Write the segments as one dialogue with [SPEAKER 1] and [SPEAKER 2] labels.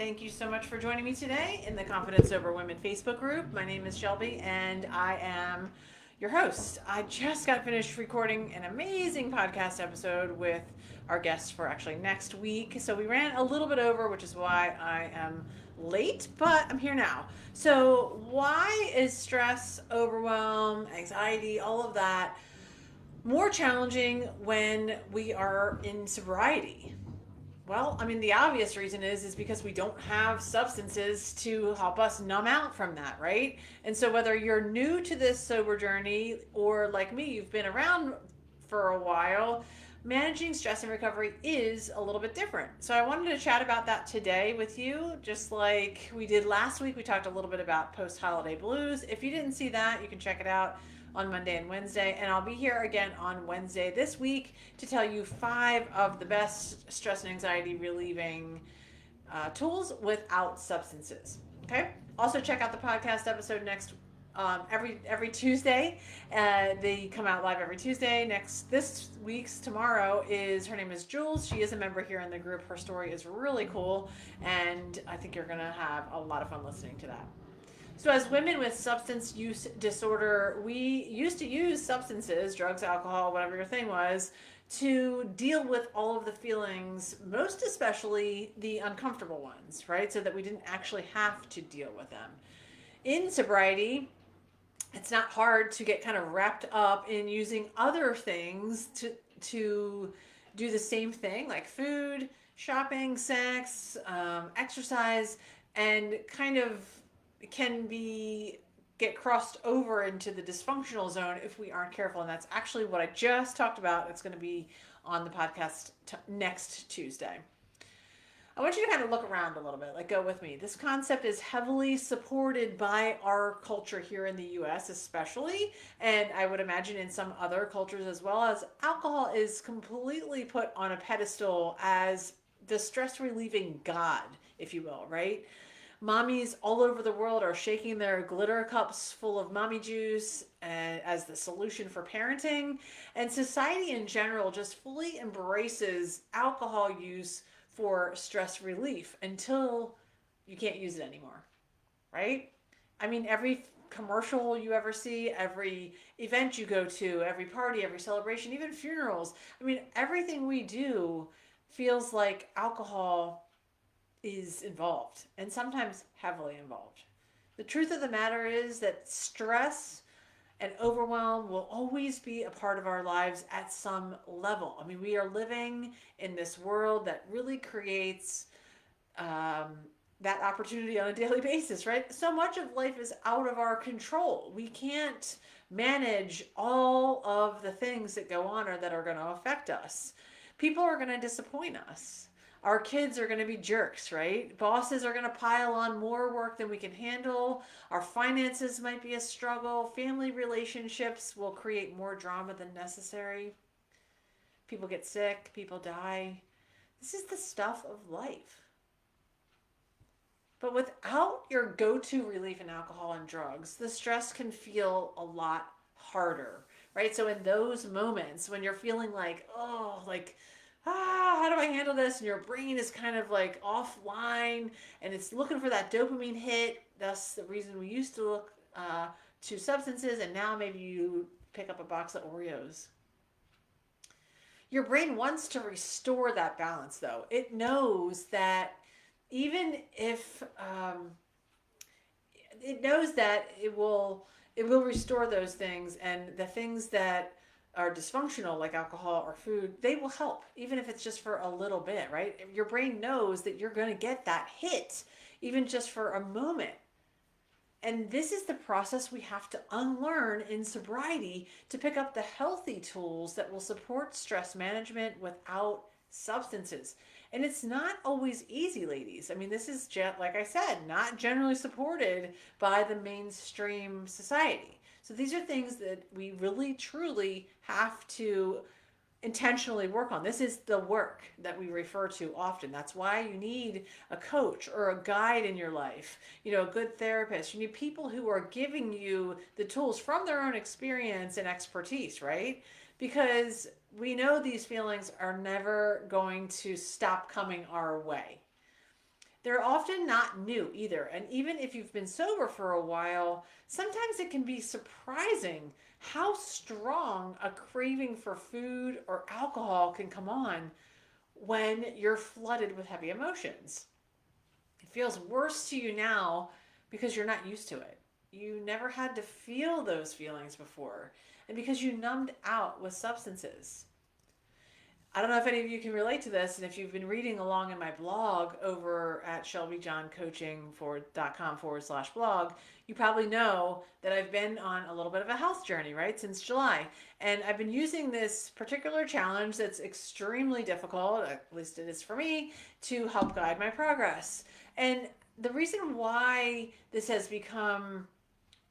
[SPEAKER 1] Thank you so much for joining me today in the Confidence Over Women Facebook group. My name is Shelby and I am your host. I just got finished recording an amazing podcast episode with our guests for actually next week. So we ran a little bit over, which is why I am late, but I'm here now. So, why is stress, overwhelm, anxiety, all of that more challenging when we are in sobriety? Well, I mean, the obvious reason is because we don't have substances to help us numb out from that, right? And so whether you're new to this sober journey or like me, you've been around for a while, managing stress and recovery is a little bit different. So I wanted to chat about that today with you, just like we did last week. We talked a little bit about post-holiday blues. If you didn't see that, you can check it out on Monday and Wednesday. And I'll be here again on Wednesday this week to tell you 5 of the best stress and anxiety relieving tools without substances. Okay. Also, check out the podcast episode next every Tuesday. They come out live every Tuesday. This week's tomorrow is her name is Jules. She is a member here in the group. Her story is really cool, and I think you're gonna have a lot of fun listening to that. So, as women with substance use disorder, we used to use substances, drugs, alcohol, whatever your thing was, to deal with all of the feelings, most especially the uncomfortable ones, right? So that we didn't actually have to deal with them. In sobriety, it's not hard to get kind of wrapped up in using other things to do the same thing, like food, shopping, sex, exercise, and kind of can be get crossed over into the dysfunctional zone if we aren't careful. And that's actually what I just talked about. It's going to be on the podcast next Tuesday. I want you to kind of look around a little bit, like go with me. This concept is heavily supported by our culture here in the US, especially, and I would imagine in some other cultures as well, as alcohol is completely put on a pedestal as the stress relieving god, if you will, right? Mommies all over the world are shaking their glitter cups full of mommy juice as the solution for parenting. And society in general just fully embraces alcohol use for stress relief until you can't use it anymore, right? I mean, every commercial you ever see, every event you go to, every party, every celebration, even funerals. I mean, everything we do feels like alcohol is involved and sometimes heavily involved. The truth of the matter is that stress and overwhelm will always be a part of our lives at some level. I mean, we are living in this world that really creates that opportunity on a daily basis, right? So much of life is out of our control. We can't manage all of the things that go on or that are going to affect us. People are going to disappoint us. Our kids are going to be jerks, right? Bosses are going to pile on more work than we can handle. Our finances might be a struggle. Family relationships will create more drama than necessary. People get sick, people die. This is the stuff of life. But without your go to relief in alcohol and drugs, the stress can feel a lot harder, right? So, in those moments when you're feeling like, oh, like, how do I handle this? And your brain is kind of like offline and it's looking for that dopamine hit. That's the reason we used to look to substances, and now maybe you pick up a box of Oreos. Your brain wants to restore that balance, though. It knows that even if it knows that it will restore those things, and the things that are dysfunctional like alcohol or food, they will help even if it's just for a little bit, right? Your brain knows that you're going to get that hit even just for a moment. And this is the process we have to unlearn in sobriety to pick up the healthy tools that will support stress management without substances. And it's not always easy, ladies. I mean, this is, like I said, not generally supported by the mainstream society. So these are things that we really, truly have to intentionally work on. This is the work that we refer to often. That's why you need a coach or a guide in your life, a good therapist. You need people who are giving you the tools from their own experience and expertise, right? Because we know these feelings are never going to stop coming our way. They're often not new either. And even if you've been sober for a while, sometimes it can be surprising how strong a craving for food or alcohol can come on when you're flooded with heavy emotions. It feels worse to you now because you're not used to it. You never had to feel those feelings before, and because you numbed out with substances. I don't know if any of you can relate to this, and if you've been reading along in my blog over at shelbyjohncoaching.com/blog, you probably know that I've been on a little bit of a health journey, right, since July. And I've been using this particular challenge that's extremely difficult, at least it is for me, to help guide my progress. And the reason why this has become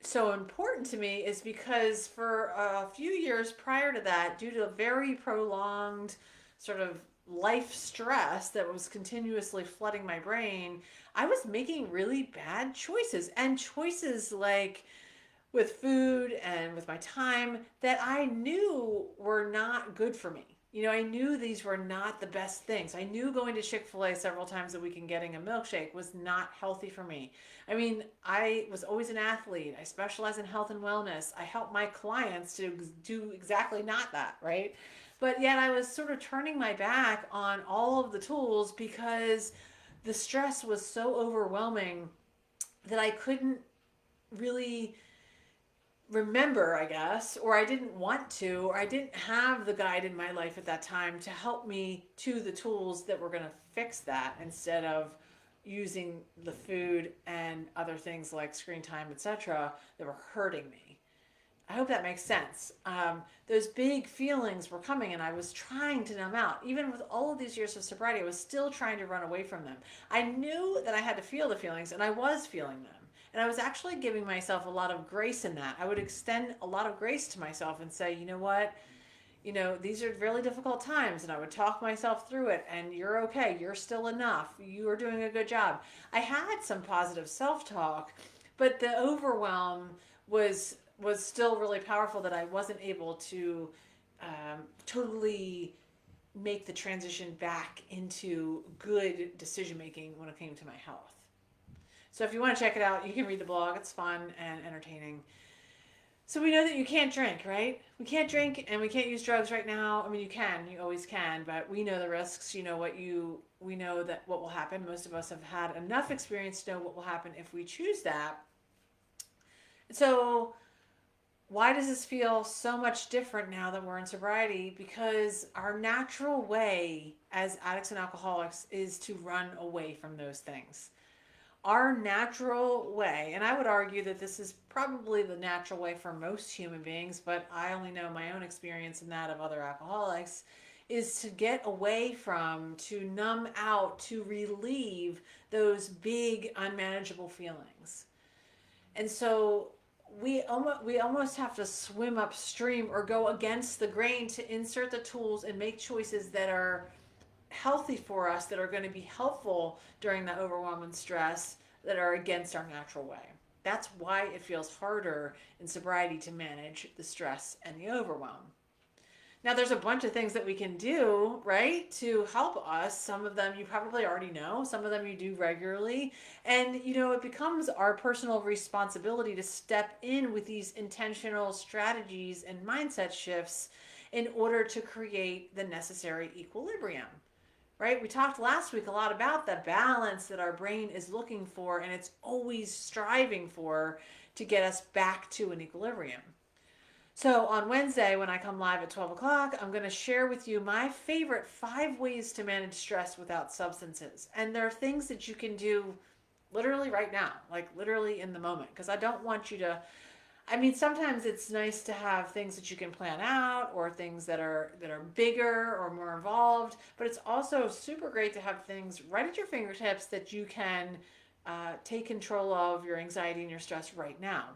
[SPEAKER 1] so important to me is because for a few years prior to that, due to a very prolonged sort of life stress that was continuously flooding my brain, I was making really bad choices, and choices like with food and with my time that I knew were not good for me. I knew these were not the best things. I knew going to Chick-fil-A several times a week and getting a milkshake was not healthy for me. I mean, I was always an athlete. I specialize in health and wellness. I help my clients to do exactly not that, right? But yet I was sort of turning my back on all of the tools because the stress was so overwhelming that I couldn't really remember, I guess, or I didn't want to, or I didn't have the guide in my life at that time to help me to the tools that were going to fix that instead of using the food and other things like screen time, etc., that were hurting me. I hope that makes sense. Those big feelings were coming, and I was trying to numb out. Even with all of these years of sobriety, I was still trying to run away from them. I knew that I had to feel the feelings, and I was feeling them. And I was actually giving myself a lot of grace in that. I would extend a lot of grace to myself and say, you know what? These are really difficult times, and I would talk myself through it, and you're okay. You're still enough. You are doing a good job. I had some positive self talk, but the overwhelm was still really powerful that I wasn't able to totally make the transition back into good decision making when it came to my health. So if you want to check it out, you can read the blog. It's fun and entertaining. So we know that you can't drink, right? We can't drink and we can't use drugs right now. I mean, you always can, but we know the risks. We know that what will happen. Most of us have had enough experience to know what will happen if we choose that. So why does this feel so much different now that we're in sobriety? Because our natural way as addicts and alcoholics is to run away from those things. Our natural way, and I would argue that this is probably the natural way for most human beings, but I only know my own experience and that of other alcoholics, is to get away from, to numb out, to relieve those big unmanageable feelings. And so we almost have to swim upstream or go against the grain to insert the tools and make choices that are healthy for us, that are going to be helpful during the overwhelm and stress, that are against our natural way. That's why it feels harder in sobriety to manage the stress and the overwhelm. Now, there's a bunch of things that we can do, right, to help us. Some of them you probably already know, some of them you do regularly. And, it becomes our personal responsibility to step in with these intentional strategies and mindset shifts in order to create the necessary equilibrium. Right? We talked last week a lot about the balance that our brain is looking for, and it's always striving for to get us back to an equilibrium. So on Wednesday, when I come live at 12 o'clock, I'm going to share with you my favorite 5 ways to manage stress without substances. And there are things that you can do literally right now, like literally in the moment, because I don't want you to. I mean, sometimes it's nice to have things that you can plan out, or things that are bigger or more involved, but it's also super great to have things right at your fingertips that you can take control of your anxiety and your stress right now.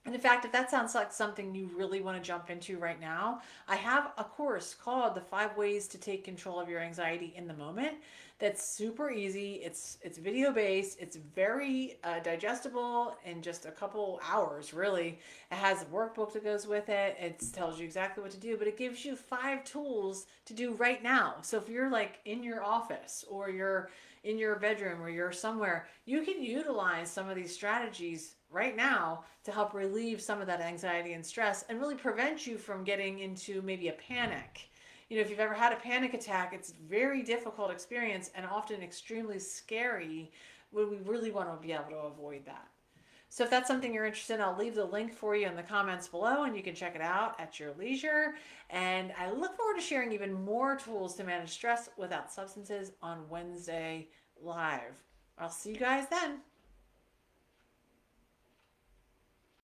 [SPEAKER 1] And in fact, if that sounds like something you really want to jump into right now, I have a course called The 5 Ways to Take Control of Your Anxiety in the Moment that's super easy. It's video based. It's very digestible in just a couple hours, really. It has a workbook that goes with it. It tells you exactly what to do, but it gives you 5 tools to do right now. So if you're like in your office or you're in your bedroom or you're somewhere, you can utilize some of these strategies right now to help relieve some of that anxiety and stress and really prevent you from getting into maybe a panic. If you've ever had a panic attack, it's a very difficult experience and often extremely scary when we really want to be able to avoid that. So if that's something you're interested in, I'll leave the link for you in the comments below and you can check it out at your leisure. And I look forward to sharing even more tools to manage stress without substances on Wednesday live. I'll see you guys then.